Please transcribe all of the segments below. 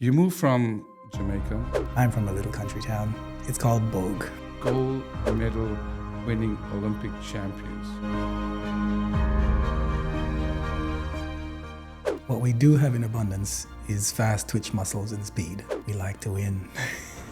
You moved from Jamaica, I'm from a little country town. It's called Bogue. gold medal winning Olympic champions. What we do have in abundance is fast twitch muscles and speed. We like to win.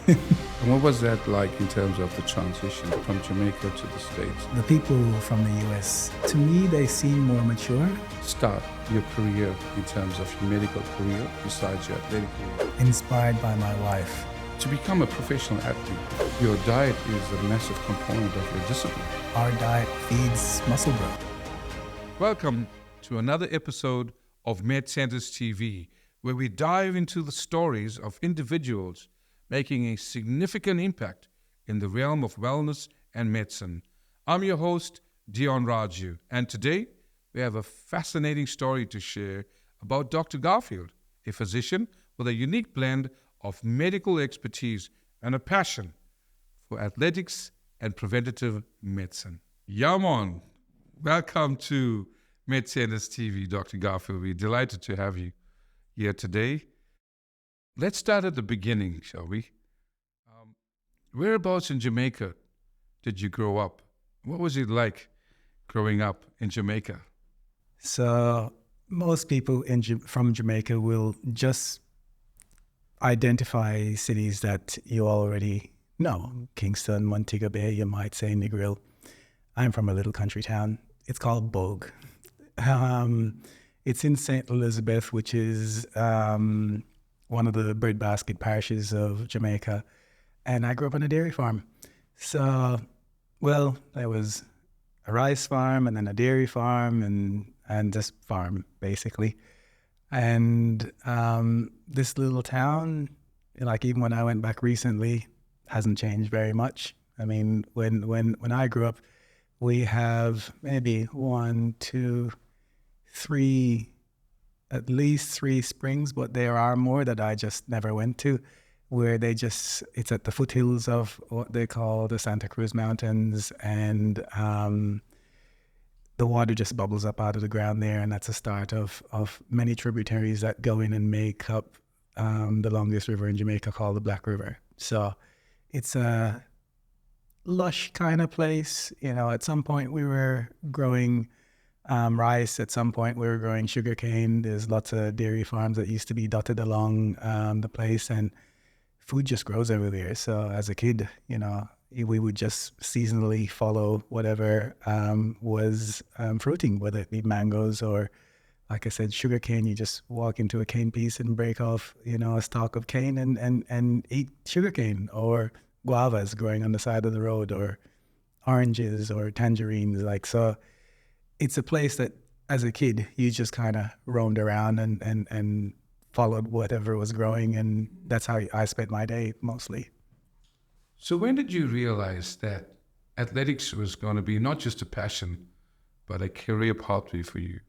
And what was that like in terms of the transition from Jamaica to the States? The people from the US, to me, they seem more mature, Start your career in terms of your medical career besides your athletic career. inspired by my wife. To become a professional athlete, your diet is a massive component of your discipline. Our diet feeds muscle growth. Welcome to another episode of MedCentres TV, where we dive into the stories of individuals making a significant impact in the realm of wellness and medicine. I'm your host, Dion Raju, and today we have a fascinating story to share about Dr. Garfield, a physician with a unique blend of medical expertise and a passion for athletics and preventative medicine. Yaman, welcome to MedCentres TV, Dr. Garfield. We're delighted to have you here today. Let's start at the beginning, shall we? Whereabouts in Jamaica did you grow up? What was it like growing up in Jamaica? So most people from Jamaica will just identify cities that you already know. Kingston, Montego Bay, you might say Negril. I'm from a little country town. It's called Bogue. It's in St. Elizabeth, which is one of the breadbasket parishes of Jamaica. And I grew up on a dairy farm. So, well, there was a rice farm and then a dairy farm and this farm, basically. And this little town, like even when I went back recently, hasn't changed very much. I mean, when I grew up, we have maybe at least three springs, but there are more that I just never went to, where it's at the foothills of what they call the Santa Cruz Mountains, and the water just bubbles up out of the ground there, and that's the start of many tributaries that go in and make up the longest river in Jamaica, called the Black River. So it's a lush kind of place. You know, at some point we were growing rice. At some point we were growing sugarcane. There's lots of dairy farms that used to be dotted along the place, and food just grows everywhere. So as a kid, you know, we would just seasonally follow whatever was fruiting, whether it be mangoes or, like I said, sugarcane. You just walk into a cane piece and break off, you know, a stalk of cane and eat sugarcane, or guavas growing on the side of the road, or oranges or tangerines. Like, so it's a place that as a kid you just kind of roamed around and followed whatever was growing, and that's how I spent my day mostly. So when did you realize that athletics was going to be not just a passion, but a career pathway for you?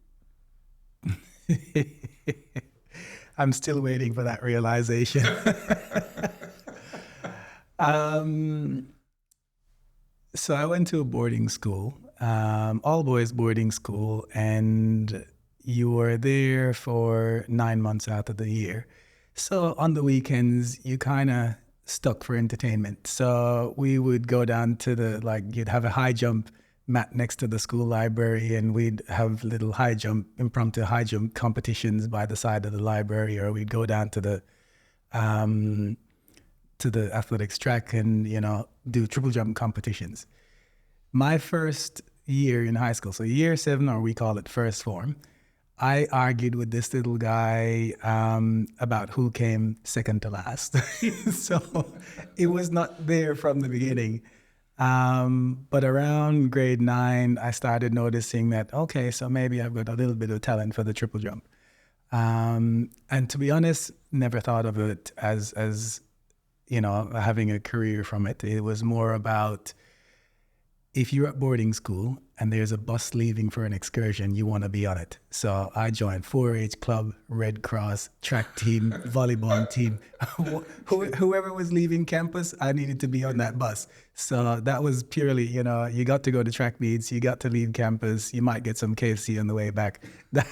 I'm still waiting for that realization. So I went to a boarding school, all boys boarding school, and you were there for 9 months out of the year. So on the weekends, you kind of stuck for entertainment. So we would go down to you'd have a high jump mat next to the school library, and we'd have little impromptu high jump competitions by the side of the library, or we'd go down to the athletics track and, you know, do triple jump competitions. My first year in high school, so year 7, or we call it first form, I argued with this little guy about who came second to last. So it was not there from the beginning. But around grade 9, I started noticing that, okay, so maybe I've got a little bit of talent for the triple jump. And to be honest, never thought of it as you know, having a career from it. It was more about, if you're at boarding school and there's a bus leaving for an excursion, you want to be on it. So I joined 4-H club, Red Cross, track team, volleyball team. Whoever was leaving campus, I needed to be on that bus. So that was purely, you got to go to track meets, you got to leave campus, you might get some KFC on the way back. That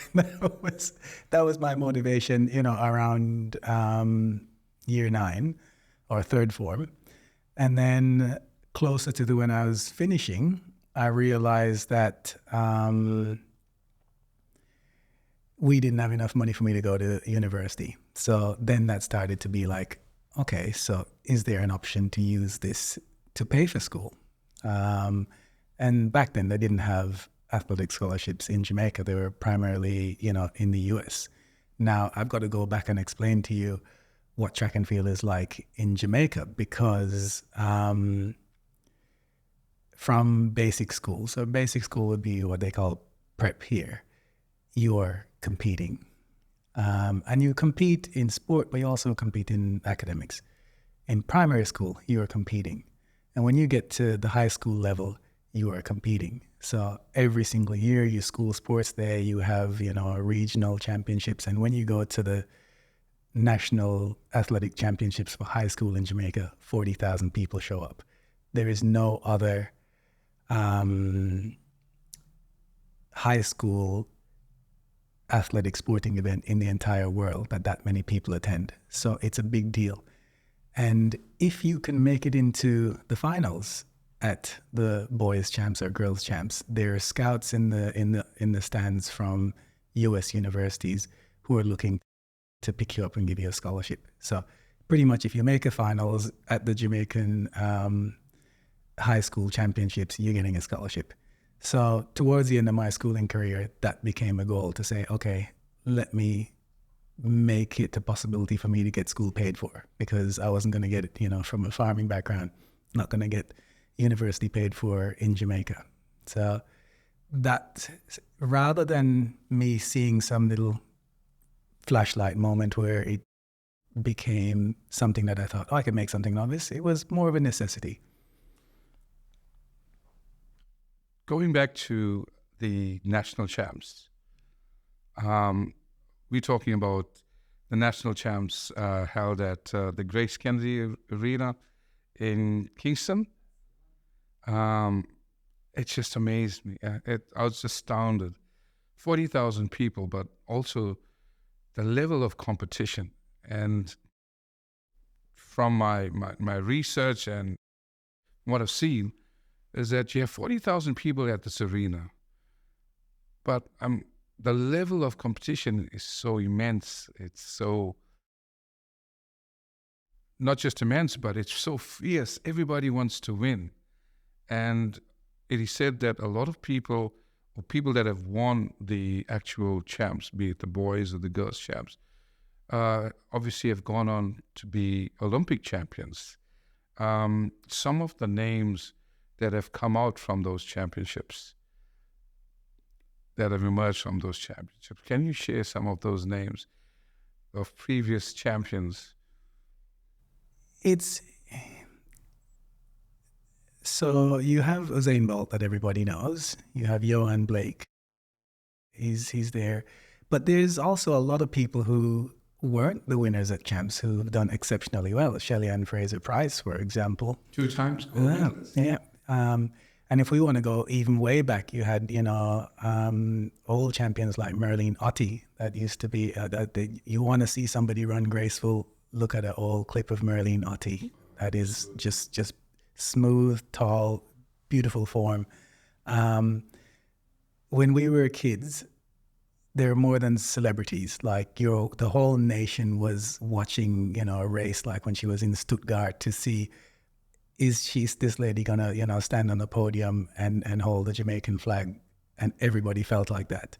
was my motivation, around year 9 or third form. And then closer to when I was finishing, I realized that we didn't have enough money for me to go to university. So then that started to be like, okay, so is there an option to use this to pay for school? And back then they didn't have athletic scholarships in Jamaica. They were primarily, in the US. Now I've got to go back and explain to you what track and field is like in Jamaica, because from basic school, so basic school would be what they call prep here, you're competing. And you compete in sport, but you also compete in academics. In primary school, you are competing. And when you get to the high school level, you are competing. So every single year, you school sports day, you have, regional championships. And when you go to the national athletic championships for high school in Jamaica, 40,000 people show up. There is no other high school athletic sporting event in the entire world that many people attend. So it's a big deal. And if you can make it into the finals at the boys champs or girls champs, there are scouts in the stands from US universities who are looking to pick you up and give you a scholarship. So pretty much if you make a finals at the Jamaican high school championships, you're getting a scholarship. So towards the end of my schooling career, that became a goal to say, okay, let me make it a possibility for me to get school paid for, because I wasn't going to get it, from a farming background, not going to get university paid for in Jamaica. So that, rather than me seeing some little flashlight moment where it became something that I thought, I could make something of this, it was more of a necessity. Going back to the national champs, we're talking about the national champs held at the Grace Kennedy Arena in Kingston. It just amazed me. I was astounded. 40,000 people, but also the level of competition. And from my research and what I've seen, is that you have 40,000 people at this arena, but the level of competition is so immense. It's so, not just immense, but it's so fierce. Everybody wants to win. And it is said that a lot of people, or people that have won the actual champs, be it the boys or the girls champs, obviously have gone on to be Olympic champions. Some of the names that have come out from those championships, that have emerged from those championships. Can you share some of those names of previous champions? So you have Usain Bolt that everybody knows. You have Johan Blake. He's there. But there's also a lot of people who weren't the winners at champs who've done exceptionally well. Shelley-Ann Fraser-Price, for example. 2 times. Yeah. And if we want to go even way back, you had, old champions like Merlene Ottey. That used to be, you want to see somebody run graceful, look at an old clip of Merlene Ottey. That is just smooth, tall, beautiful form. When we were kids, they're more than celebrities. Like the whole nation was watching, a race, like when she was in Stuttgart, to see, is this lady gonna, stand on the podium and hold the Jamaican flag? And everybody felt like that.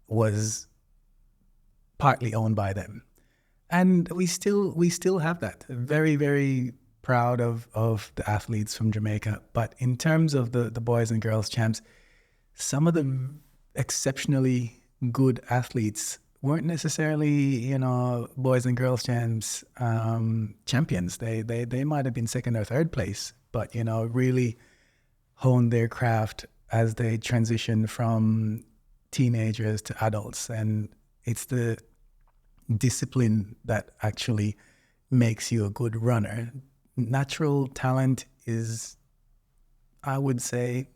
Was partly owned by them. And we still have that. Very, very proud of the athletes from Jamaica. But in terms of the boys and girls champs, some of the exceptionally good athletes weren't necessarily, boys and girls champs champions. They might have been second or third place, but, really honed their craft as they transition from teenagers to adults. And it's the discipline that actually makes you a good runner. Natural talent is, I would say,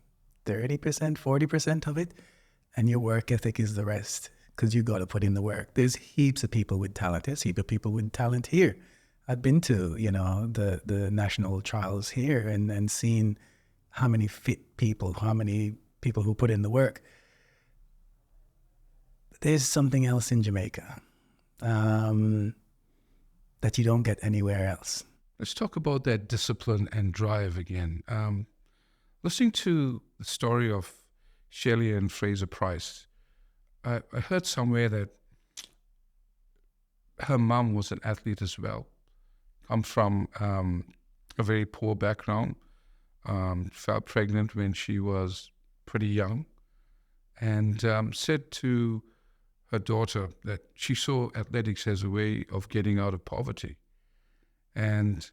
30%, 40% of it, and your work ethic is the rest, because you got to put in the work. There's heaps of people with talent. There's heaps of people with talent here. I've been to, the national trials here and seen how many fit people, how many people who put in the work. There's something else in Jamaica that you don't get anywhere else. Let's talk about that discipline and drive again. Listening to the story of Shelley and Fraser Price, I heard somewhere that her mum was an athlete as well, come from a very poor background, fell pregnant when she was pretty young, and said to her daughter that she saw athletics as a way of getting out of poverty. And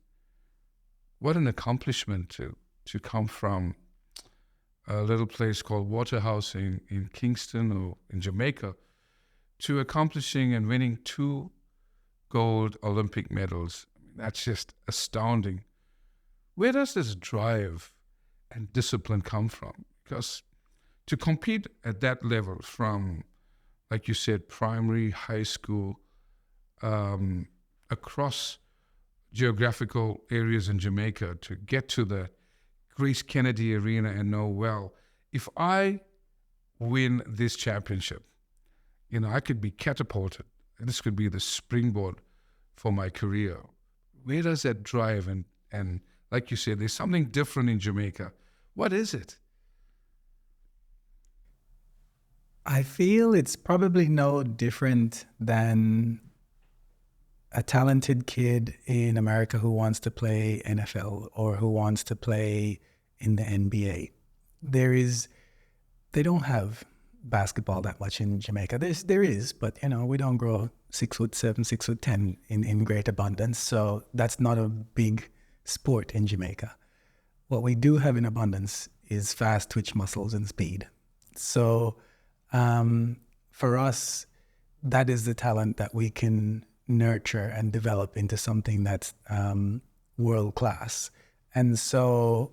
what an accomplishment to come from a little place called Waterhouse in Kingston or in Jamaica to accomplishing and winning 2 gold Olympic medals. That's just astounding. Where does this drive and discipline come from? Because to compete at that level from, like you said, primary, high school, across geographical areas in Jamaica, to get to the Grace Kennedy Arena and know, well, if I win this championship, I could be catapulted. And this could be the springboard for my career. Where does that drive? And like you said, there's something different in Jamaica. What is it? I feel it's probably no different than a talented kid in America who wants to play NFL or who wants to play in the NBA. They don't have basketball that much in Jamaica. There is, but we don't grow 6'7", 6'10" in great abundance. So that's not a big sport in Jamaica. What we do have in abundance is fast twitch muscles and speed. So for us, that is the talent that we can nurture and develop into something that's world class. And so,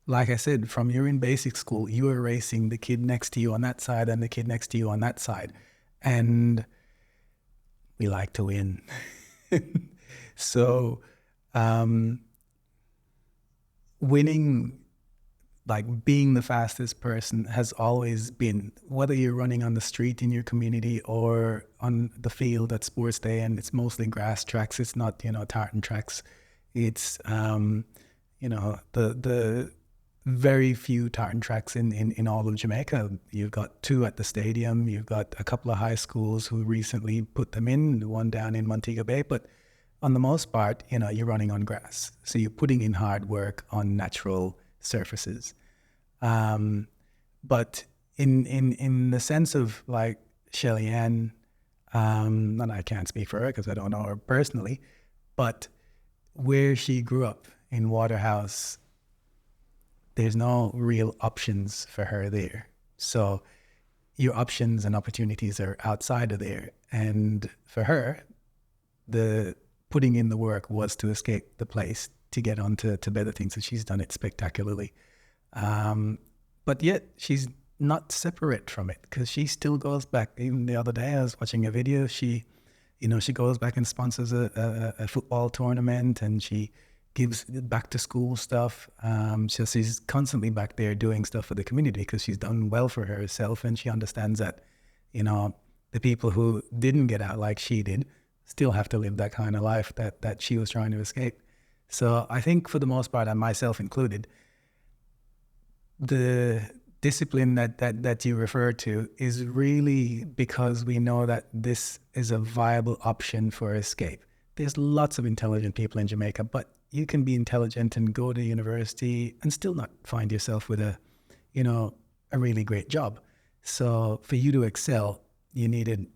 like I said, from you're in basic school, you are racing the kid next to you on that side and the kid next to you on that side. And we like to win. So winning, like being the fastest person, has always been, whether you're running on the street in your community or on the field at sports day, and it's mostly grass tracks, it's not, tartan tracks. It's, the very few tartan tracks in all of Jamaica. You've got 2 at the stadium. You've got a couple of high schools who recently put them in, one down in Montego Bay. But on the most part, you're running on grass. So you're putting in hard work on natural surfaces. But in the sense of like Shelly Ann, and I can't speak for her because I don't know her personally, but where she grew up in Waterhouse, there's no real options for her there. So your options and opportunities are outside of there. And for her, the putting in the work was to escape the place, to get on to better things. And she's done it spectacularly. But yet she's not separate from it, because she still goes back. Even the other day I was watching a video, she goes back and sponsors a football tournament, and she gives back to school stuff. So she's constantly back there doing stuff for the community because she's done well for herself, and she understands that, the people who didn't get out like she did still have to live that kind of life that she was trying to escape. So I think for the most part, and myself included, the discipline that you refer to is really because we know that this is a viable option for escape. There's lots of intelligent people in Jamaica, but you can be intelligent and go to university and still not find yourself with a really great job. So for you to excel, you needed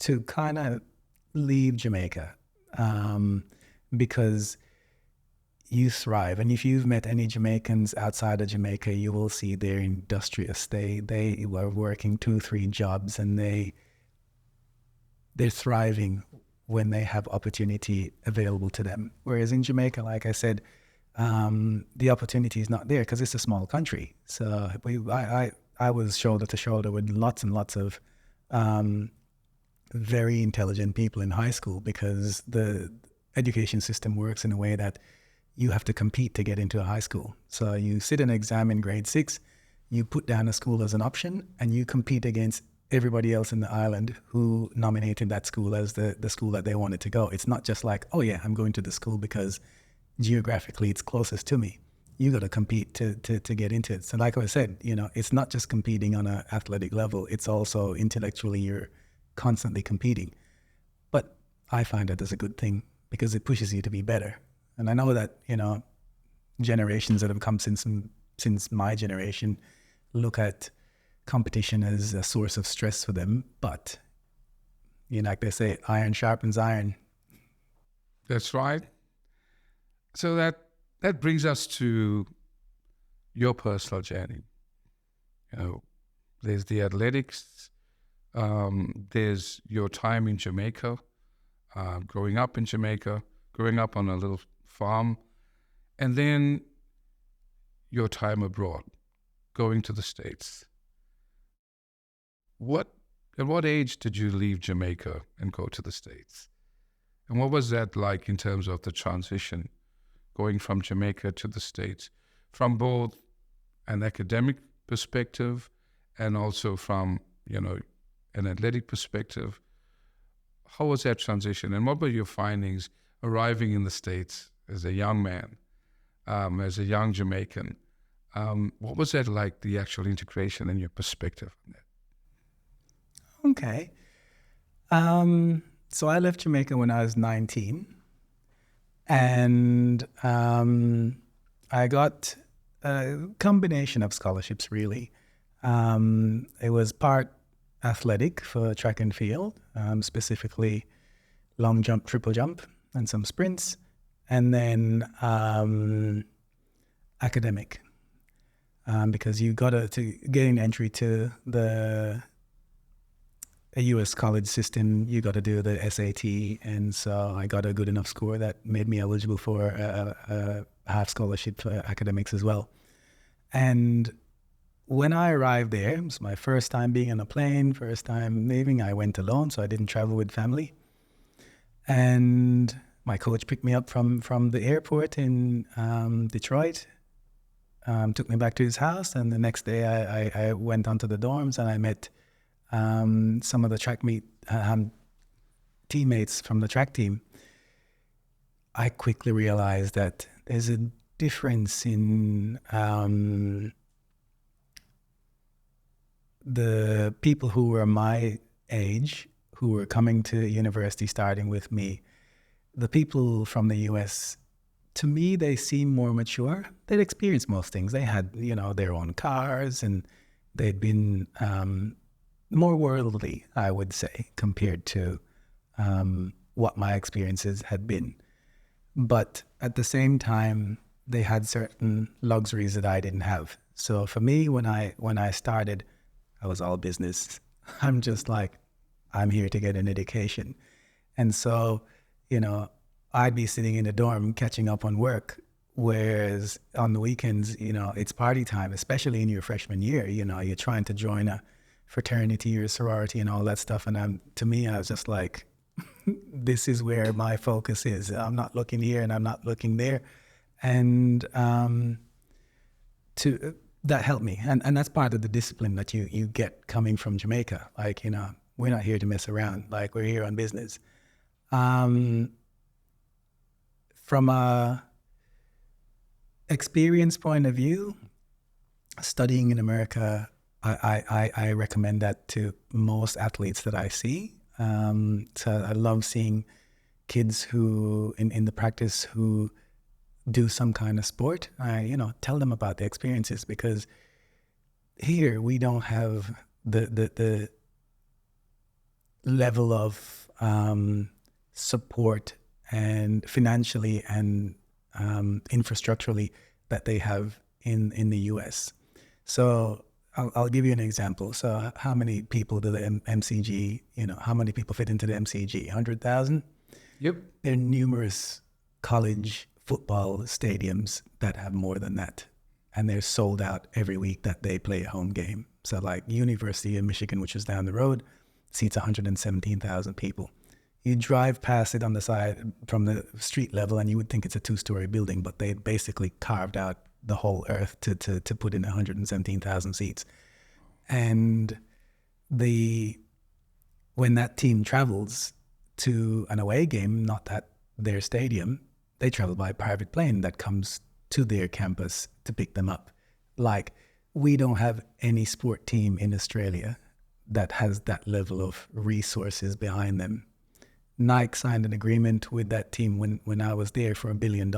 to kind of leave Jamaica, because you thrive. And if you've met any Jamaicans outside of Jamaica, you will see they're industrious. They were working 2-3 jobs, and they're thriving when they have opportunity available to them. Whereas in Jamaica, like I said, the opportunity is not there because it's a small country. So I was shoulder to shoulder with lots and lots of very intelligent people in high school, because the education system works in a way that you have to compete to get into a high school. So you sit an exam in grade 6, you put down a school as an option, and you compete against everybody else in the island who nominated that school as the school that they wanted to go. It's not just like, oh yeah, I'm going to the school because geographically it's closest to me. You got to compete to get into it. So like I said, it's not just competing on an athletic level, it's also intellectually you're constantly competing. But I find that as a good thing because it pushes you to be better. And I know that, generations that have come since my generation look at competition as a source of stress for them. But, like they say, iron sharpens iron. That's right. So that brings us to your personal journey. There's the athletics, there's your time in Jamaica, growing up in Jamaica, growing up on a little farm, and then your time abroad, going to the States. At what age did you leave Jamaica and go to the States? And what was that like in terms of the transition, going from Jamaica to the States, from both an academic perspective and also from, an athletic perspective? How was that transition, and what were your findings arriving in the States as a young man, as a young Jamaican? What was that like, the actual integration and your perspective on that? Okay. So I left Jamaica when I was 19, and I got a combination of scholarships, really. It was part athletic for track and field, specifically long jump, triple jump, and some sprints, and then academic, because you got to get an entry to a U.S. college system, you got to do the SAT, and so I got a good enough score that made me eligible for a half scholarship for academics as well. And when I arrived there, it was my first time being on a plane, first time leaving. I went alone, so I didn't travel with family. And my coach picked me up from the airport in Detroit, took me back to his house, and the next day I went onto the dorms and I met some of the track meet teammates from the track team. I quickly realized that there's a difference in the people who were my age, who were coming to university starting with me. The people from the US, to me, they seem more mature. They'd experienced most things. They had, their own cars, and they'd been more worldly, I would say, compared to what my experiences had been. But at the same time, they had certain luxuries that I didn't have. So for me, when I started, I was all business. I'm just like, I'm here to get an education. And so, I'd be sitting in a dorm catching up on work, whereas on the weekends, it's party time, especially in your freshman year. You're trying to join a fraternity or sorority and all that stuff. And to me, I was just like, this is where my focus is. I'm not looking here and I'm not looking there. And that helped me. And that's part of the discipline that you get coming from Jamaica. Like, we're not here to mess around. Like, we're here on business. From a experience point of view, studying in America, I recommend that to most athletes that I see. So I love seeing kids who, in the practice, who do some kind of sport. I, tell them about the experiences, because here we don't have the level of support and financially and infrastructurally that they have in the US. So I'll give you an example. So how many people do the MCG, how many people fit into the MCG? 100,000? Yep. There are numerous college football stadiums that have more than that. And they're sold out every week that they play a home game. So like University of Michigan, which is down the road, seats 117,000 people. You drive past it on the side from the street level and you would think it's a 2-story building, but they basically carved out the whole earth to put in 117,000 seats. And when that team travels to an away game, not at their stadium, they travel by private plane that comes to their campus to pick them up. Like, we don't have any sport team in Australia that has that level of resources behind them. Nike signed an agreement with that team when I was there for $1 billion,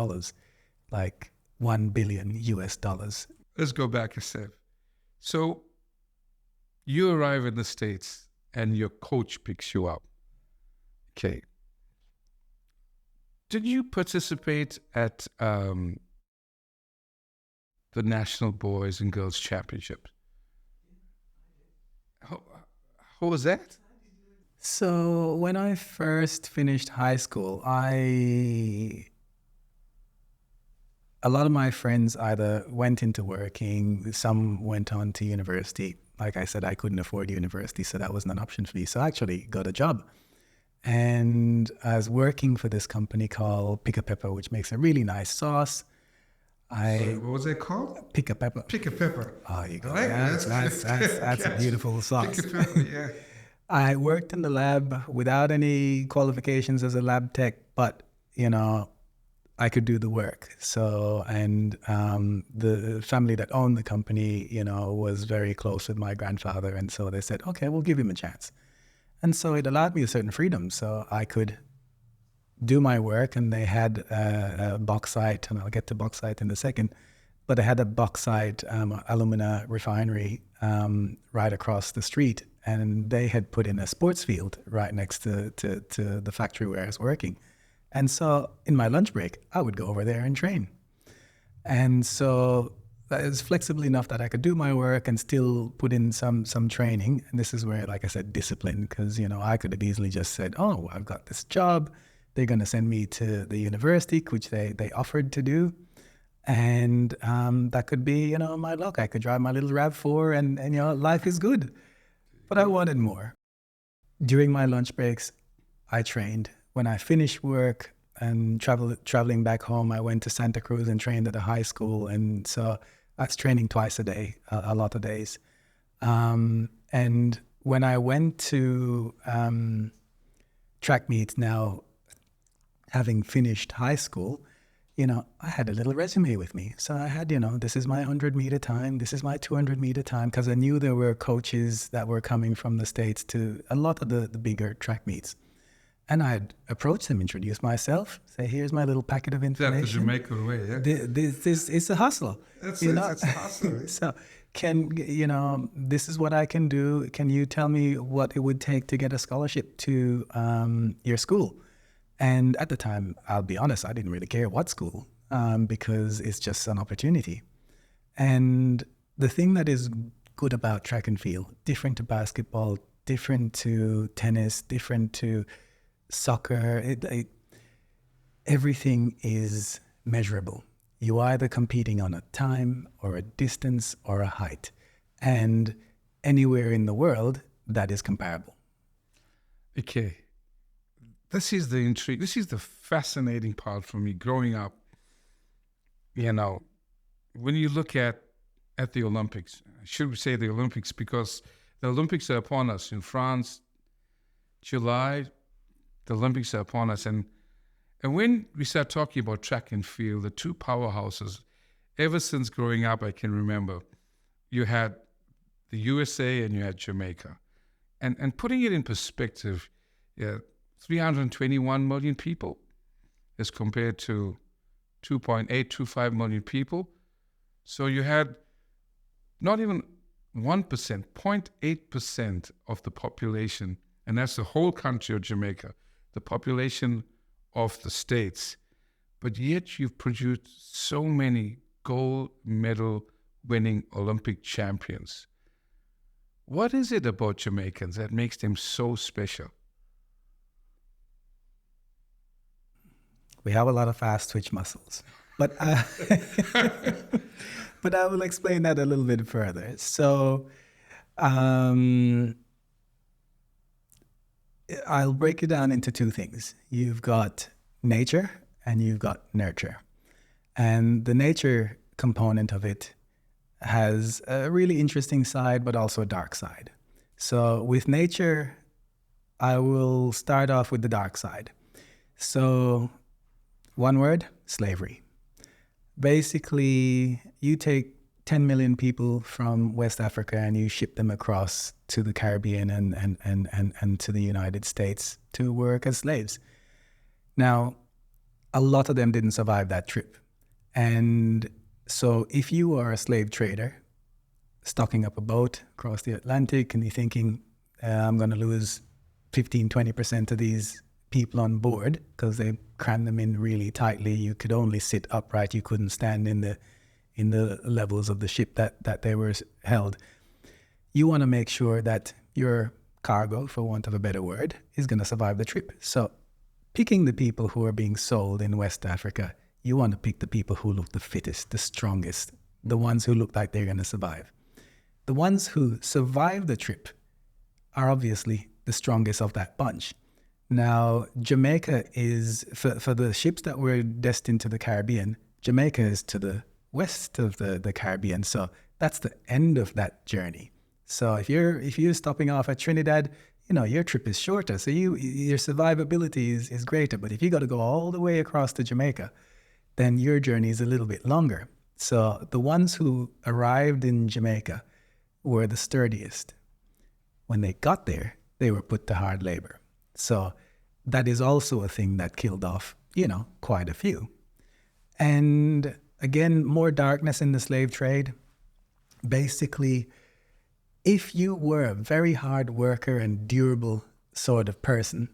like $1 billion US. Let's go back a step. So you arrive in the States and your coach picks you up. Okay. Did you participate at the National Boys and Girls Championship? How was that? So when I first finished high school, a lot of my friends either went into working, some went on to university. Like I said, I couldn't afford university, so that wasn't an option for me. So I actually got a job. And I was working for this company called Pick a Pepper, which makes a really nice sauce. Sorry, what was it called? Pick a Pepper. Pick a Pepper. Oh, you go. Right? That's a beautiful sauce. Pick a Pepper, yeah. I worked in the lab without any qualifications as a lab tech, but, I could do the work. So, and the family that owned the company, was very close with my grandfather. And so they said, okay, we'll give him a chance. And so it allowed me a certain freedom. So I could do my work, and they had a bauxite, and I'll get to bauxite in a second, but they had a bauxite alumina refinery right across the street. And they had put in a sports field right next to the factory where I was working. And so in my lunch break, I would go over there and train. And so I was flexible enough that I could do my work and still put in some training. And this is where, like I said, discipline, because, I could have easily just said, oh, I've got this job. They're going to send me to the university, which they offered to do. And that could be, my luck. I could drive my little RAV4 and life is good. But I wanted more. During my lunch breaks, I trained. When I finished work and traveling back home, I went to Santa Cruz and trained at a high school. And so I was training twice a day, a lot of days. And when I went to track meets now, having finished high school, I had a little resume with me. So I had, this is my 100-meter time, this is my 200-meter time, because I knew there were coaches that were coming from the States to a lot of the bigger track meets. And I'd approach them, introduce myself, say, here's my little packet of information. That's the Jamaican way, yeah? This it's a hustle. It's a hustle. So this is what I can do. Can you tell me what it would take to get a scholarship to your school? And at the time, I'll be honest, I didn't really care what school because it's just an opportunity. And the thing that is good about track and field, different to basketball, different to tennis, different to soccer, everything is measurable. You're either competing on a time or a distance or a height. And anywhere in the world, that is comparable. Okay. This is the intrigue. This is the fascinating part for me growing up. When you look at the Olympics, I should say the Olympics because the Olympics are upon us in France, July. The Olympics are upon us. And when we start talking about track and field, the two powerhouses, ever since growing up, I can remember, you had the USA and you had Jamaica. And putting it in perspective, 321 million people as compared to 2.825 million people. So you had not even 1%, 0.8% of the population, and that's the whole country of Jamaica, the population of the States, but yet you've produced so many gold medal winning Olympic champions. What is it about Jamaicans that makes them so special? We have a lot of fast twitch muscles, but but I will explain that a little bit further. So I'll break it down into two things. You've got nature and you've got nurture. And the nature component of it has a really interesting side, but also a dark side. So with nature, I will start off with the dark side. So one word, slavery. Basically, you take 10 million people from West Africa and you ship them across to the Caribbean and to the United States to work as slaves. Now, a lot of them didn't survive that trip. And so if you are a slave trader stocking up a boat across the Atlantic and you're thinking, I'm going to lose 15, 20% of these people on board because they crammed them in really tightly. You could only sit upright. You couldn't stand in the levels of the ship that they were held. You want to make sure that your cargo, for want of a better word, is going to survive the trip. So picking the people who are being sold in West Africa, you want to pick the people who look the fittest, the strongest, the ones who look like they're going to survive. The ones who survive the trip are obviously the strongest of that bunch. Now, Jamaica is, for the ships that were destined to the Caribbean, Jamaica is to the west of the Caribbean. So that's the end of that journey. So if you're stopping off at Trinidad, your trip is shorter. So your survivability is greater. But if you got to go all the way across to Jamaica, then your journey is a little bit longer. So the ones who arrived in Jamaica were the sturdiest. When they got there, they were put to hard labor. So that is also a thing that killed off, quite a few. And again, more darkness in the slave trade. Basically, if you were a very hard worker and durable sort of person,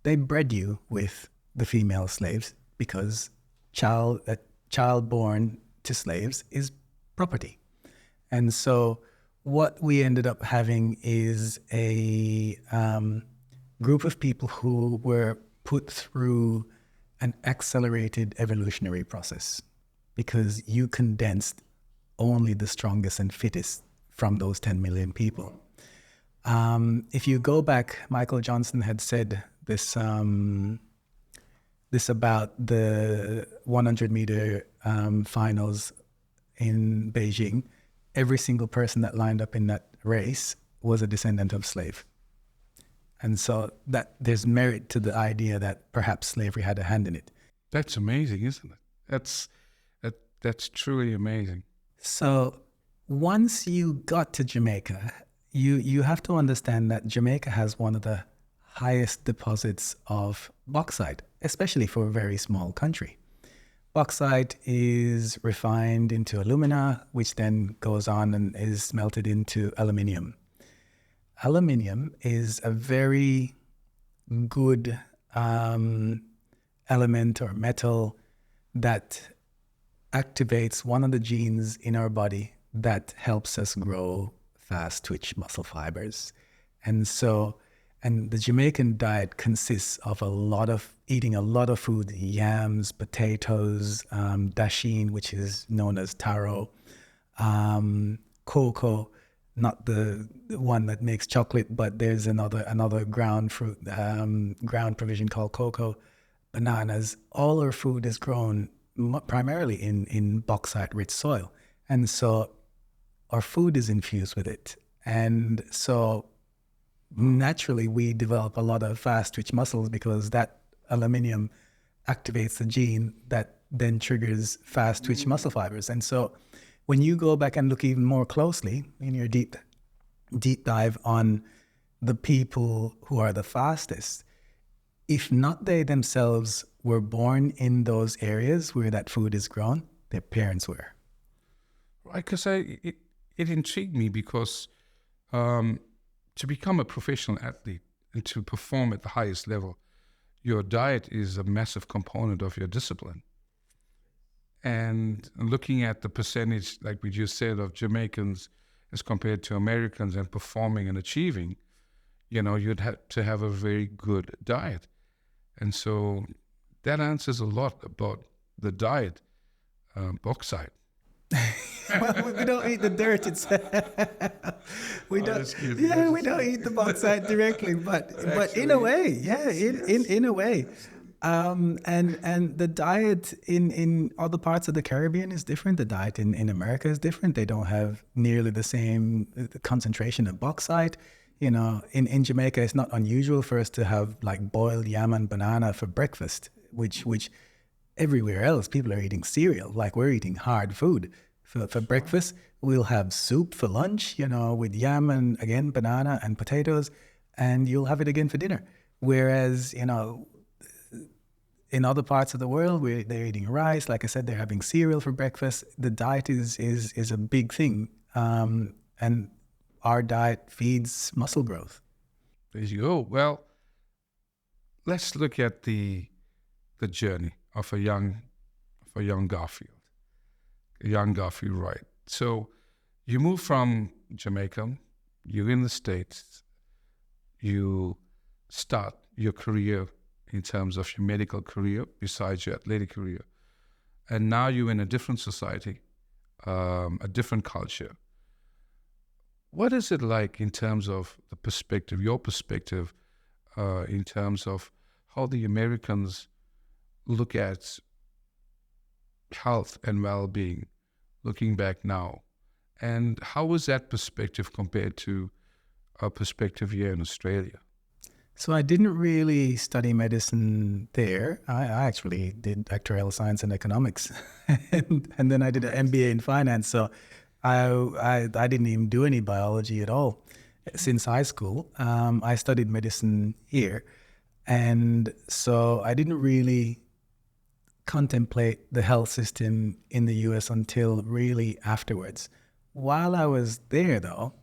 they bred you with the female slaves because a child born to slaves is property. And so what we ended up having is a group of people who were put through an accelerated evolutionary process because you condensed only the strongest and fittest from those 10 million people. If you go back, Michael Johnson had said this about the 100-meter finals in Beijing. Every single person that lined up in that race was a descendant of slave. And so that there's merit to the idea that perhaps slavery had a hand in it. That's amazing, isn't it? That's truly amazing. So once you got to Jamaica, you have to understand that Jamaica has one of the highest deposits of bauxite, especially for a very small country. Bauxite is refined into alumina, which then goes on and is smelted into aluminium. Aluminium is a very good element or metal that activates one of the genes in our body that helps us grow fast twitch muscle fibers. And the Jamaican diet consists of eating a lot of food, yams, potatoes, dasheen, which is known as taro, cocoa, not the one that makes chocolate, but there's another ground fruit, ground provision called cocoa, bananas. All our food is grown primarily in bauxite-rich soil. And so our food is infused with it. And so naturally we develop a lot of fast twitch muscles because that aluminium activates the gene that then triggers fast twitch muscle fibers. And so when you go back and look even more closely in your deep dive on the people who are the fastest, if not they themselves were born in those areas where that food is grown, their parents were. Right, because it intrigued me because to become a professional athlete and to perform at the highest level, your diet is a massive component of your discipline. and looking at the percentage, like we just said, of Jamaicans as compared to Americans and performing and achieving, you'd have to have a very good diet. And so that answers a lot about the diet, bauxite. Well, we don't eat the dirt. It's we don't. Yeah, we don't eat the bauxite directly, but in a way, yeah, in a way. And the diet in other parts of the Caribbean is different. The diet in America is different. They don't have nearly the same concentration of bauxite. In Jamaica, it's not unusual for us to have like boiled yam and banana for breakfast, which everywhere else people are eating cereal. Like we're eating hard food for breakfast. We'll have soup for lunch, with yam and again banana and potatoes, and you'll have it again for dinner. Whereas in other parts of the world, they're eating rice. Like I said, they're having cereal for breakfast. The diet is a big thing, and our diet feeds muscle growth. There you go. Well, let's look at the journey of a young Garfield, right? So you move from Jamaica, you're in the States, you start your career in terms of your medical career, besides your athletic career. And now you're in a different society, a different culture. What is it like in terms of the perspective, your perspective, in terms of how the Americans look at health and well-being, looking back now? And how was that perspective compared to our perspective here in Australia? So I didn't really study medicine there. I actually did actuarial science and economics, and then I did an MBA in finance. So I didn't even do any biology at all since high school. I studied medicine here, and so I didn't really contemplate the health system in the US until really afterwards. While I was there, though,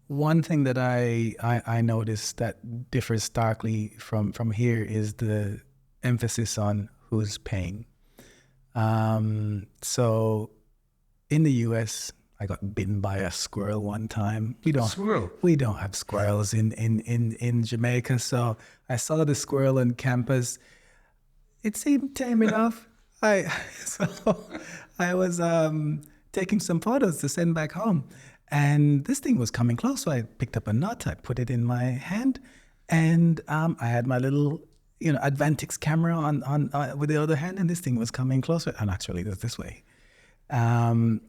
one thing that I noticed that differs starkly from here is the emphasis on who's paying. So in the US, I got bitten by a squirrel one time. We don't have squirrels in Jamaica. So I saw the squirrel on campus. It seemed tame enough. I was taking some photos to send back home. And this thing was coming close, so I picked up a nut, I put it in my hand, and I had my little, Advantix camera on with the other hand, and this thing was coming closer, and actually it was this way. As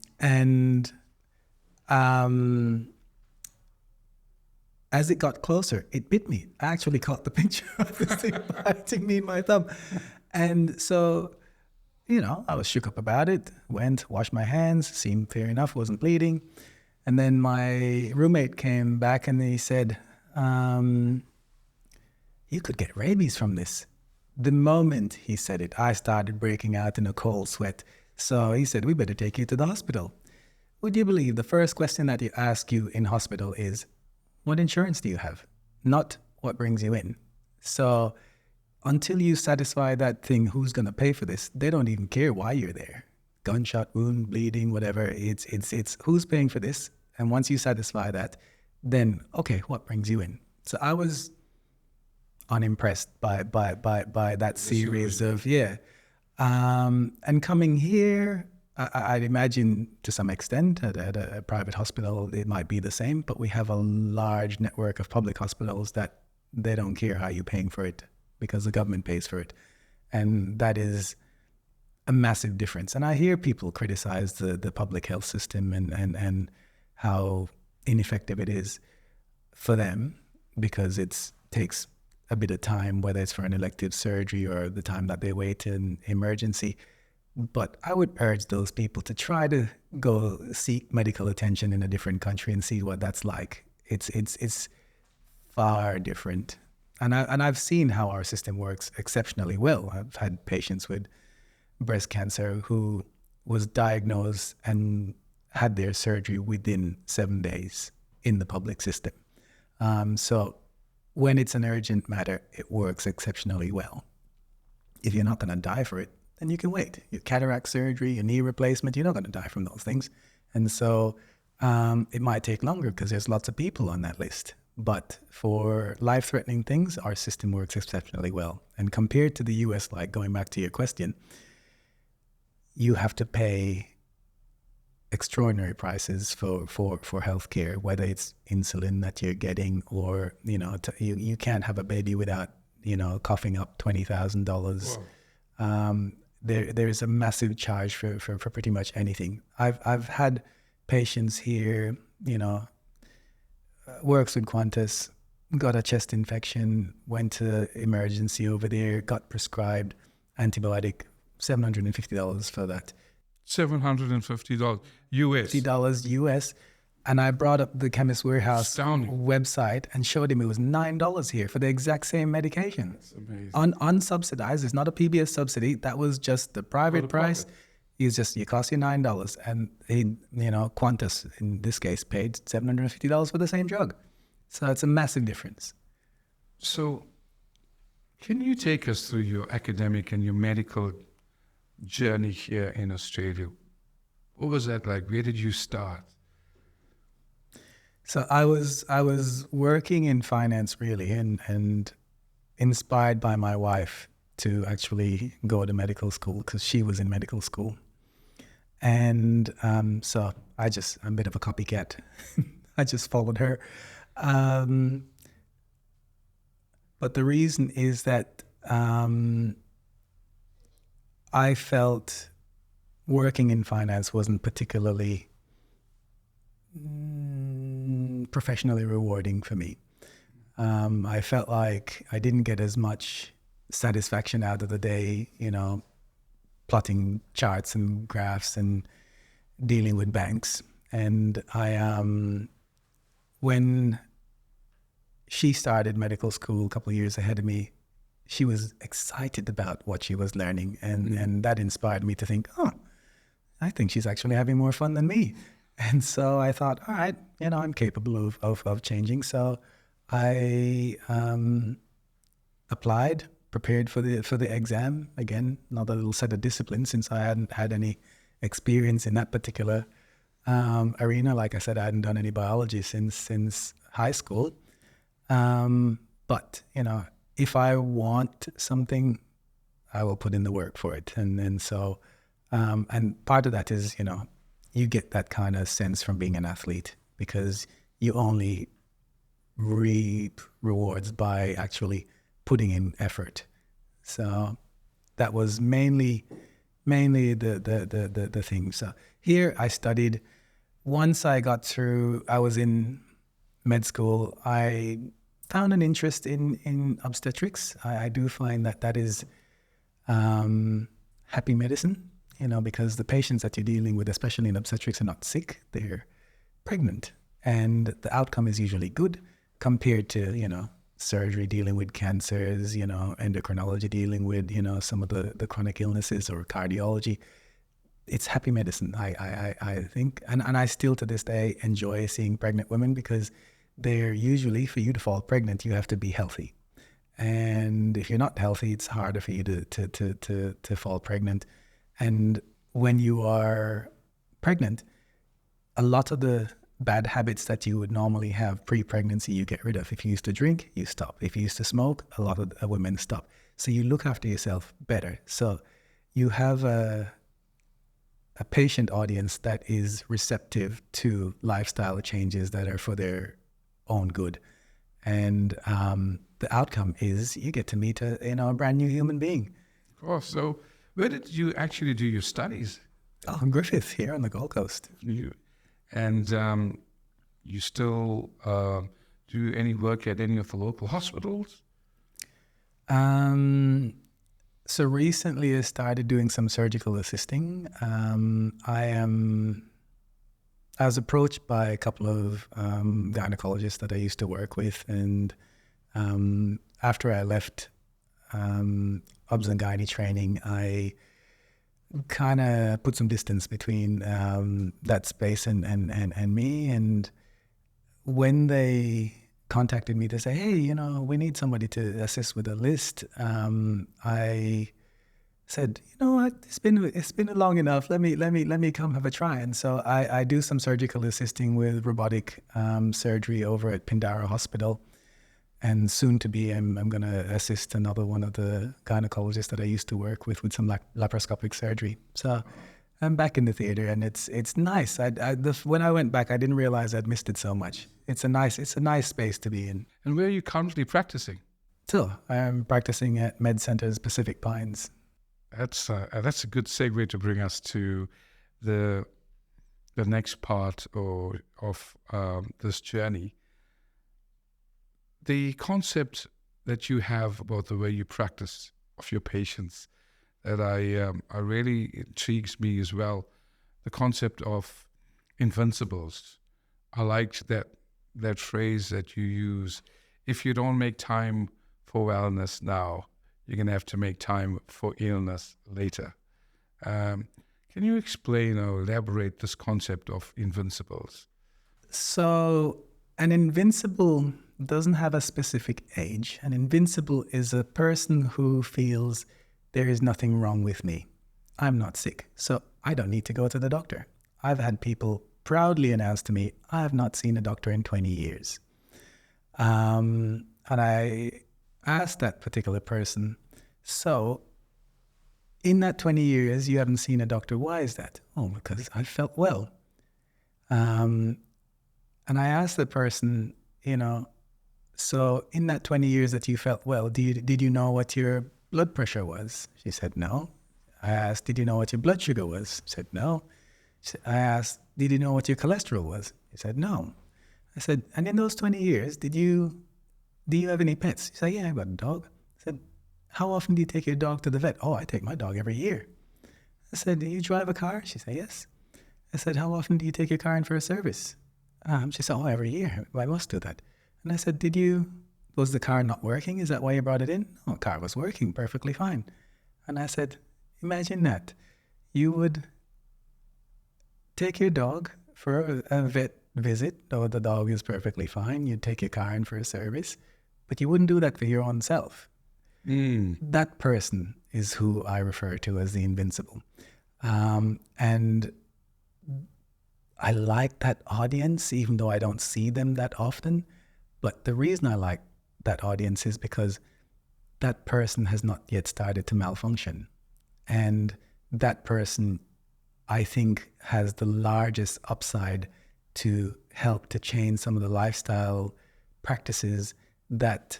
it got closer, it bit me. I actually caught the picture of this thing biting me in my thumb. And so, I was shook up about it, went, washed my hands, seemed fair enough, wasn't bleeding. And then my roommate came back and he said, you could get rabies from this. The moment he said it, I started breaking out in a cold sweat. So he said, we better take you to the hospital. Would you believe the first question that you ask you in hospital is, what insurance do you have? Not what brings you in. So until you satisfy that thing, who's going to pay for this? They don't even care why you're there. Gunshot wound, bleeding, whatever. It's who's paying for this? And once you satisfy that, then okay, what brings you in? So I was unimpressed by that series of and coming here, I'd imagine to some extent at a private hospital it might be the same, but we have a large network of public hospitals that they don't care how you're paying for it because the government pays for it, and that is a massive difference. And I hear people criticize the public health system and how ineffective it is for them because it takes a bit of time, whether it's for an elective surgery or the time that they wait in emergency. But I would urge those people to try to go seek medical attention in a different country and see what that's like. It's far different. And I've seen how our system works exceptionally well. I've had patients with breast cancer who was diagnosed and had their surgery within 7 days in the public system. So when it's an urgent matter, it works exceptionally well. If you're not going to die for it, then you can wait. Your cataract surgery, your knee replacement, you're not going to die from those things. And so it might take longer because there's lots of people on that list. But for life-threatening things, our system works exceptionally well. And compared to the US, like going back to your question, you have to pay extraordinary prices for healthcare, whether it's insulin that you're getting or, you can't have a baby without, coughing up $20,000. There is a massive charge for pretty much anything. I've had patients here, works with Qantas, got a chest infection, went to emergency over there, got prescribed antibiotic, $750 for that. $750 US. $50 US. And I brought up the Chemist Warehouse Astounding. website and showed him it was $9 here for the exact same medication. That's amazing. Unsubsidized. It's not a PBS subsidy. That was just the private price. It cost you $9. And Qantas, in this case, paid $750 for the same drug. So it's a massive difference. So can you take us through your academic and your medical journey here in Australia? What was that like? Where did you start? So I was working in finance really and inspired by my wife to actually go to medical school because she was in medical school. And so I'm a bit of a copycat. I just followed her. But the reason is that I felt working in finance wasn't particularly professionally rewarding for me. I felt like I didn't get as much satisfaction out of the day, plotting charts and graphs and dealing with banks. And when she started medical school a couple of years ahead of me, she was excited about what she was learning. And that inspired me to think, I think she's actually having more fun than me. And so I thought, all right, I'm capable of changing. So I applied, prepared for the exam. Again, another little set of disciplines since I hadn't had any experience in that particular arena. Like I said, I hadn't done any biology since high school. But, if I want something, I will put in the work for it. And so, and part of that is, you get that kind of sense from being an athlete because you only reap rewards by actually putting in effort. So that was mainly the thing. So here I studied. Once I got through, I was in med school, I found an interest in obstetrics. I do find that is happy medicine, because the patients that you're dealing with, especially in obstetrics, are not sick, they're pregnant. And the outcome is usually good compared to, surgery dealing with cancers, endocrinology dealing with, some of the chronic illnesses or cardiology. It's happy medicine, I think. And I still to this day enjoy seeing pregnant women because they're usually, for you to fall pregnant, you have to be healthy. And if you're not healthy, it's harder for you to fall pregnant. And when you are pregnant, a lot of the bad habits that you would normally have pre-pregnancy, you get rid of. If you used to drink, you stop. If you used to smoke, a lot of women stop. So you look after yourself better. So you have a patient audience that is receptive to lifestyle changes that are for their own good. And the outcome is you get to meet a brand new human being. Oh, so where did you actually do your studies? Oh, in Griffith, here on the Gold Coast. And you still do any work at any of the local hospitals? So recently I started doing some surgical assisting. I was approached by a couple of gynecologists that I used to work with, and after I left obs and gynae training, I kind of put some distance between that space and me. And when they contacted me to say, hey, we need somebody to assist with a list, I said, you know what, it's been long enough. Let me come have a try. And so I do some surgical assisting with robotic surgery over at Pindara Hospital. And soon to be, I'm going to assist another one of the gynecologists that I used to work with some laparoscopic surgery. So I'm back in the theater, and it's nice. When I went back, I didn't realize I'd missed it so much. It's a nice space to be in. And where are you currently practicing? So I'm practicing at MedCentres Pacific Pines. That's a good segue to bring us to the next part of this journey. The concept that you have about the way you practice of your patients, that I really intrigues me as well. The concept of Invincibles. I liked that phrase that you use. If you don't make time for wellness now, you're going to have to make time for illness later. Can you explain or elaborate this concept of Invincibles? So an invincible doesn't have a specific age. An invincible is a person who feels there is nothing wrong with me. I'm not sick, so I don't need to go to the doctor. I've had people proudly announce to me, I have not seen a doctor in 20 years. And I asked that particular person, so in that 20 years, you haven't seen a doctor. Why is that? Oh, because I felt well. And I asked the person, so in that 20 years that you felt well, did you know what your blood pressure was? She said, no. I asked, did you know what your blood sugar was? She said, no. I asked, did you know what your cholesterol was? He said, no. I said, and in those 20 years, do you have any pets? He said, yeah, I've got a dog. I said, how often do you take your dog to the vet? Oh, I take my dog every year. I said, do you drive a car? She said, yes. I said, how often do you take your car in for a service? She said, oh, every year. Well, I must do that. And I said, was the car not working? Is that why you brought it in? No, the car was working perfectly fine. And I said, imagine that. You would take your dog for a vet visit, though the dog is perfectly fine. You'd take your car in for a service, but you wouldn't do that for your own self. That person is who I refer to as the invincible. And I like that audience, even though I don't see them that often. But the reason I like that audience is because that person has not yet started to malfunction. And that person, I think, has the largest upside to help to change some of the lifestyle practices that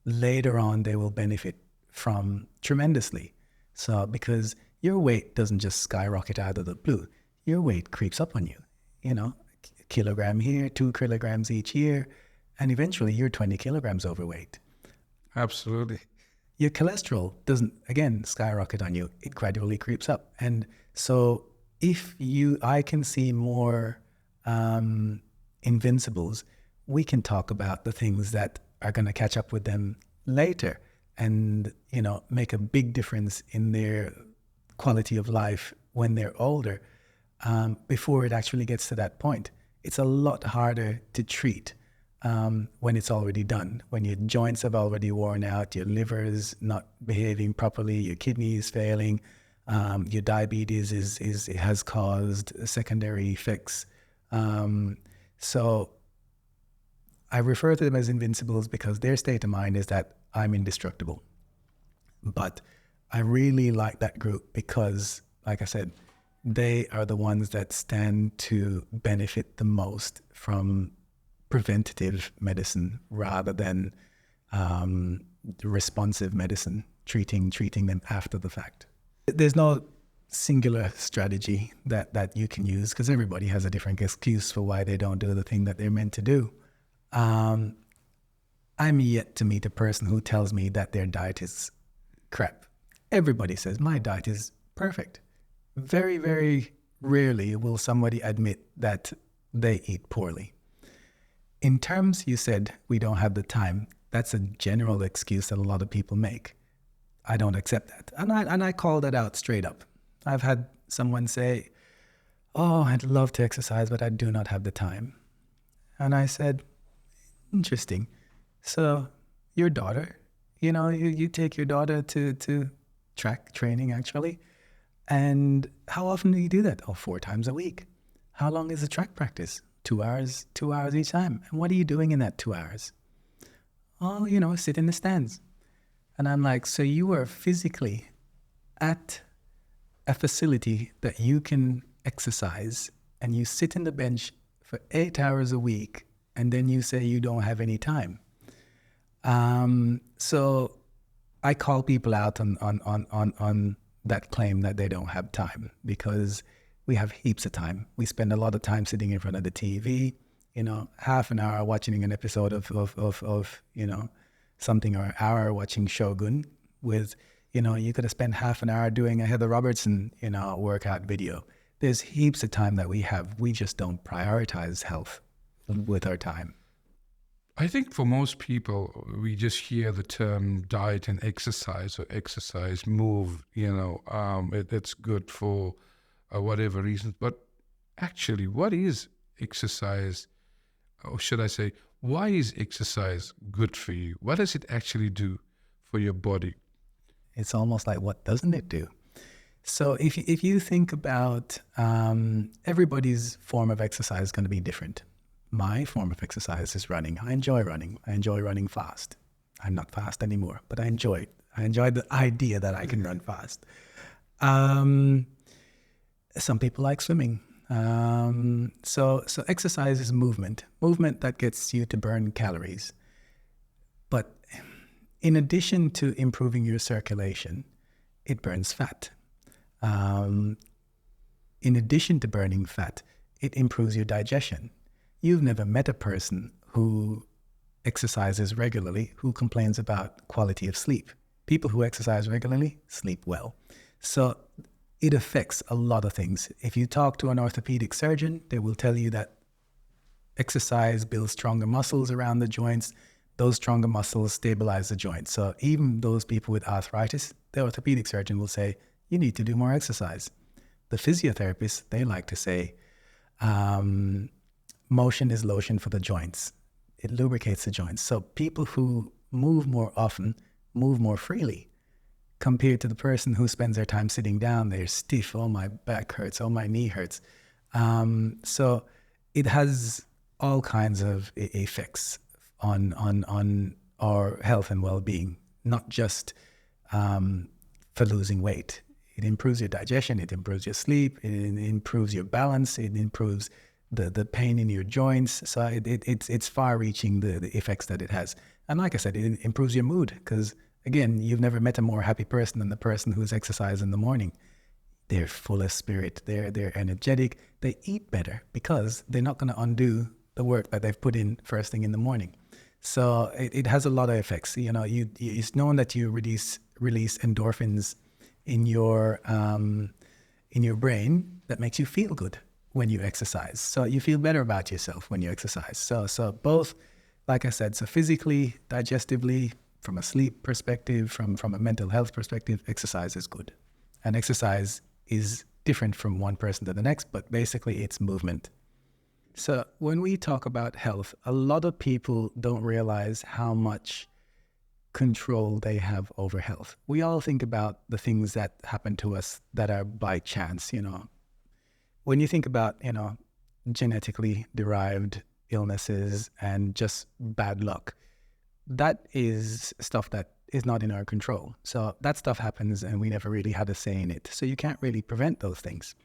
later on they will benefit from tremendously. So because your weight doesn't just skyrocket out of the blue, your weight creeps up on you, a kilogram here, 2 kilograms each year, and eventually you're 20 kilograms overweight. Absolutely. Your cholesterol doesn't, again, skyrocket on you. It gradually creeps up. And so I can see more invincibles, we can talk about the things that are going to catch up with them later and, make a big difference in their quality of life when they're older, before it actually gets to that point. It's a lot harder to treat when it's already done, when your joints have already worn out, your liver's not behaving properly, your kidneys failing, your diabetes has caused secondary effects. So I refer to them as invincibles because their state of mind is that I'm indestructible. But I really like that group because, like I said, they are the ones that stand to benefit the most from preventative medicine rather than responsive medicine, treating them after the fact. There's no singular strategy that you can use because everybody has a different excuse for why they don't do the thing that they're meant to do. I'm yet to meet a person who tells me that their diet is crap. Everybody says my diet is perfect. Very, very rarely will somebody admit that they eat poorly. In terms, you said, we don't have the time. That's a general excuse that a lot of people make. I don't accept that. And I call that out straight up. I've had someone say, oh, I'd love to exercise, but I do not have the time. And I said, interesting. So your daughter, you take your daughter to track training actually. And how often do you do that? Oh, 4 times a week. How long is the track practice? 2 hours, 2 hours each time. And what are you doing in that 2 hours? Oh, sit in the stands. And I'm like, so you are physically at a facility that you can exercise, and you sit in the bench for 8 hours a week, and then you say you don't have any time. So I call people out on that claim that they don't have time, because we have heaps of time. We spend a lot of time sitting in front of the TV, half an hour watching an episode of something, or an hour watching Shogun with, you could have spent half an hour doing a Heather Robertson, workout video. There's heaps of time that we have. We just don't prioritize health with our time. I think for most people, we just hear the term diet and exercise, or exercise, move, it's good for whatever reasons. But actually, what is exercise? Or should I say, why is exercise good for you? What does it actually do for your body? It's almost like, what doesn't it do? So if you think about everybody's form of exercise is going to be different. My form of exercise is running. I enjoy running. I enjoy running fast. I'm not fast anymore, but I enjoy it. I enjoy the idea that I can run fast. Some people like swimming. So exercise is movement that gets you to burn calories. But in addition to improving your circulation, it burns fat. In addition to burning fat, it improves your digestion. You've never met a person who exercises regularly who complains about quality of sleep. People who exercise regularly sleep well. So it affects a lot of things. If you talk to an orthopedic surgeon, they will tell you that exercise builds stronger muscles around the joints. Those stronger muscles stabilize the joints. So even those people with arthritis, the orthopedic surgeon will say, you need to do more exercise. The physiotherapists, they like to say, motion is lotion for the joints. It lubricates the joints. So people who move more often move more freely, compared to the person who spends their time sitting down. They're stiff. Oh, my back hurts. Oh, my knee hurts. So it has all kinds of effects on our health and well-being, not just for losing weight. It improves your digestion. It improves your sleep. It improves your balance. It improves the pain in your joints. So it's far-reaching, the effects that it has. And like I said, it improves your mood, because again, you've never met a more happy person than the person who's exercised in the morning. They're full of spirit. They're energetic. They eat better because they're not going to undo the work that they've put in first thing in the morning. So it has a lot of effects. It's known that you release endorphins in your brain that makes you feel good when you exercise. So you feel better about yourself when you exercise. So both, like I said, so physically, digestively, from a sleep perspective, from a mental health perspective, exercise is good. And exercise is different from one person to the next, but basically it's movement. So when we talk about health, a lot of people don't realize how much control they have over health. We all think about the things that happen to us that are by chance, When you think about, genetically derived illnesses and just bad luck, that is stuff that is not in our control. So that stuff happens and we never really had a say in it. So you can't really prevent those things.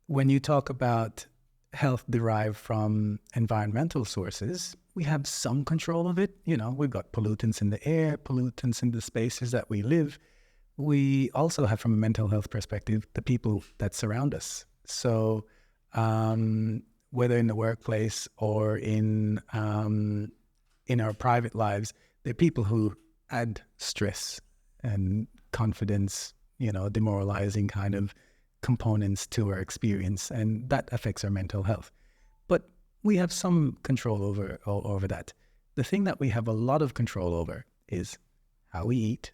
When you talk about health derived from environmental sources, we have some control of it. We've got pollutants in the air, pollutants in the spaces that we live. We also have, from a mental health perspective, the people that surround us. So whether in the workplace or in our private lives, there are people who add stress and confidence, demoralizing kind of components to our experience, and that affects our mental health. But we have some control over that. The thing that we have a lot of control over is how we eat,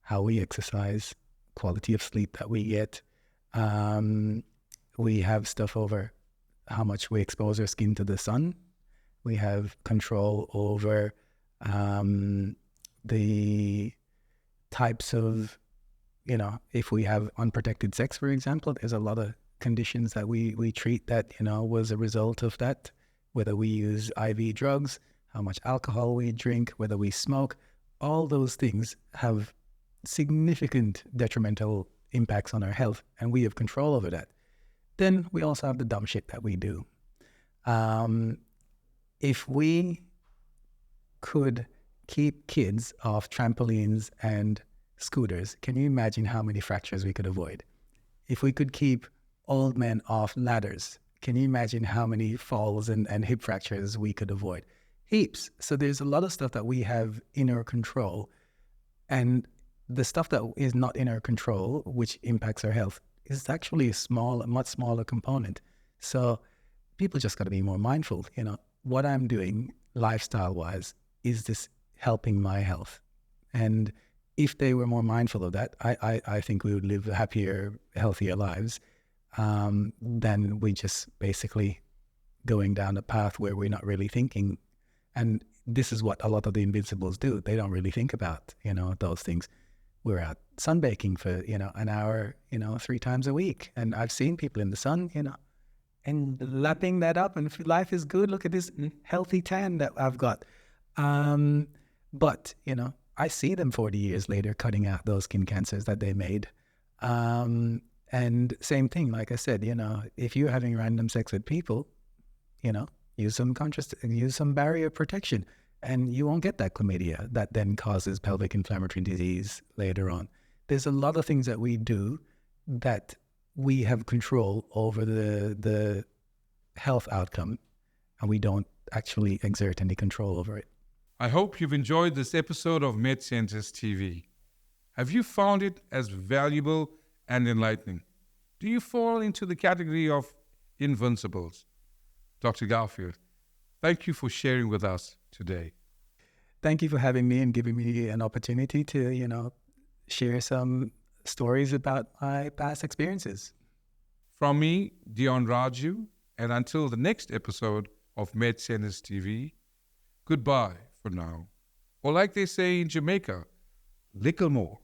how we exercise, quality of sleep that we get. We have stuff over how much we expose our skin to the sun. We have control over the types of, if we have unprotected sex, for example, there's a lot of conditions that we treat that, was a result of that, whether we use IV drugs, how much alcohol we drink, whether we smoke, all those things have significant detrimental impacts on our health, and we have control over that. Then we also have the dumb shit that we do. If we could keep kids off trampolines and scooters, can you imagine how many fractures we could avoid? If we could keep old men off ladders, can you imagine how many falls and hip fractures we could avoid? Heaps. So there's a lot of stuff that we have in our control, and the stuff that is not in our control, which impacts our health, is actually a much smaller component. So people just got to be more mindful. What I'm doing lifestyle-wise, is this helping my health? And if they were more mindful of that, I think we would live happier, healthier lives than we just basically going down a path where we're not really thinking. And this is what a lot of the Invincibles do. They don't really think about, those things. We're out sunbaking for, an hour, 3 times a week. And I've seen people in the sun, and lapping that up, and life is good. Look at this healthy tan that I've got. But, I see them 40 years later cutting out those skin cancers that they made. And same thing, like I said, if you're having random sex with people, use some barrier protection, and you won't get that chlamydia that then causes pelvic inflammatory disease later on. There's a lot of things that we do that we have control over the health outcome, and we don't actually exert any control over it. I hope you've enjoyed this episode of MedCentres TV. Have you found it as valuable and enlightening? Do you fall into the category of Invincibles? Dr. Garfield, thank you for sharing with us today. Thank you for having me and giving me an opportunity to, share some stories about my past experiences. From me, Dion Raju, and until the next episode of MedCentres TV, goodbye for now. Or like they say in Jamaica, little more.